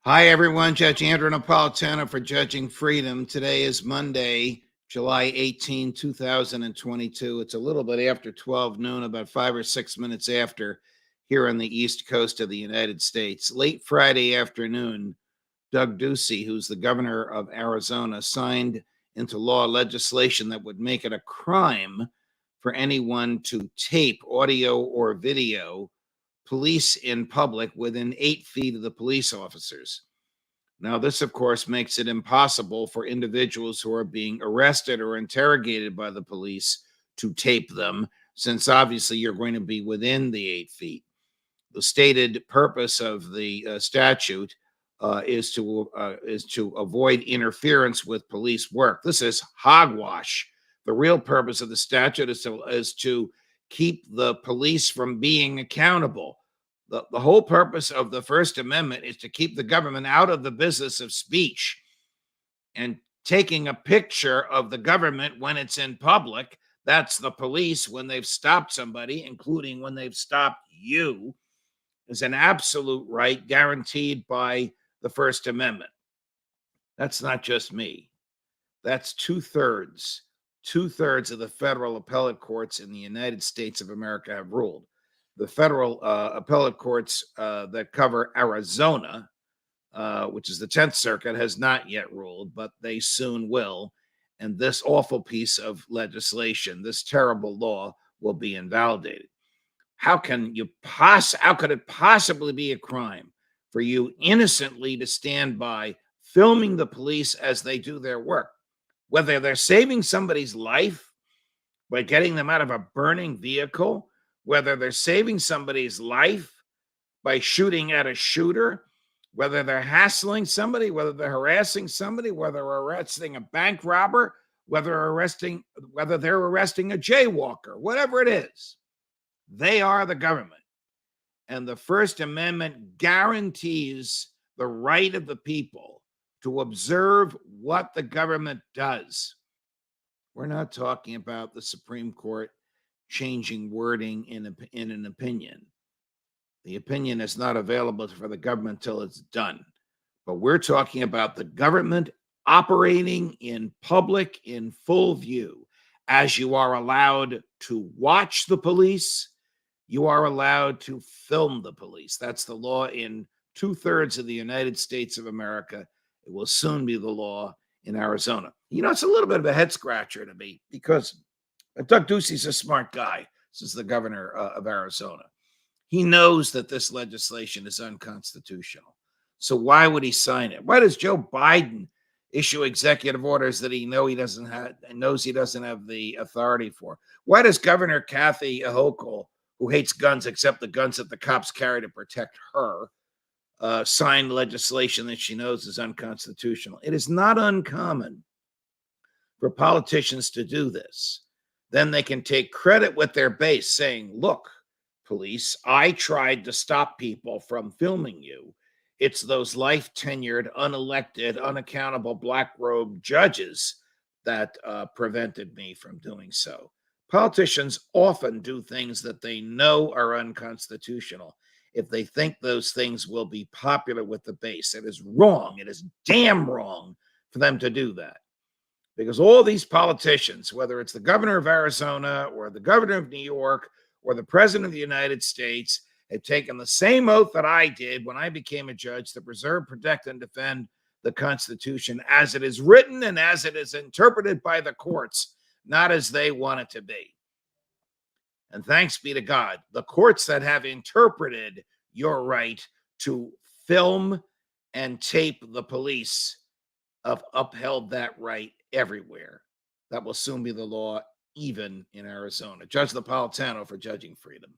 Hi, everyone. Judge Andrew Napolitano for Judging Freedom. Today is Monday, July 18, 2022. It's a little bit after 12 noon, about 5 or 6 minutes after here on the East Coast of the United States. Late Friday afternoon, Doug Ducey, who's the governor of Arizona, signed into law legislation that would make it a crime for anyone to tape audio or video police in public within 8 feet of the police officers. Now, this, of course, makes it impossible for individuals who are being arrested or interrogated by the police to tape them, since obviously you're going to be within the 8 feet. The stated purpose of the statute is to avoid interference with police work. This is hogwash. The real purpose of the statute is to keep the police from being accountable. The whole purpose of the First Amendment is to keep the government out of the business of speech, and taking a picture of the government when it's in public, that's the police when they've stopped somebody, including when they've stopped you, is an absolute right guaranteed by the First Amendment. That's not just me. That's two-thirds of the federal appellate courts in the United States of America have ruled. The federal appellate courts that cover Arizona, which is the 10th Circuit, has not yet ruled, but they soon will. And this awful piece of legislation, this terrible law, will be invalidated. How could it possibly be a crime for you innocently to stand by filming the police as they do their work, whether they're saving somebody's life by getting them out of a burning vehicle, whether they're saving somebody's life by shooting at a shooter, whether they're hassling somebody, whether they're harassing somebody, whether they're arresting a bank robber, whether they're arresting a jaywalker, whatever it is. They are the government. And the First Amendment guarantees the right of the people to observe what the government does. We're not talking about the Supreme Court changing wording in an opinion. The opinion is not available for the government till it's done. But we're talking about the government operating in public, in full view. As you are allowed to watch the police, you are allowed to film the police. That's the law in two-thirds of the United States of America. It will soon be the law in Arizona. You know, it's a little bit of a head scratcher to me because Doug Ducey's a smart guy. This is the governor of Arizona. He knows that this legislation is unconstitutional. So why would he sign it? Why does Joe Biden issue executive orders that knows he doesn't have the authority for? Why does Governor Kathy Hochul, who hates guns except the guns that the cops carry to protect her, sign legislation that she knows is unconstitutional? It is not uncommon for politicians to do this. Then they can take credit with their base, saying, look, police, I tried to stop people from filming you. It's those life-tenured, unelected, unaccountable black-robed judges that prevented me from doing so. Politicians often do things that they know are unconstitutional if they think those things will be popular with the base. It is wrong. It is damn wrong for them to do that. Because all these politicians, whether it's the governor of Arizona or the governor of New York or the president of the United States, have taken the same oath that I did when I became a judge to preserve, protect, and defend the Constitution as it is written and as it is interpreted by the courts, not as they want it to be. And thanks be to God, the courts that have interpreted your right to film and tape the police have upheld that right everywhere. That will soon be the law, even in Arizona. Judge Napolitano for Judging Freedom.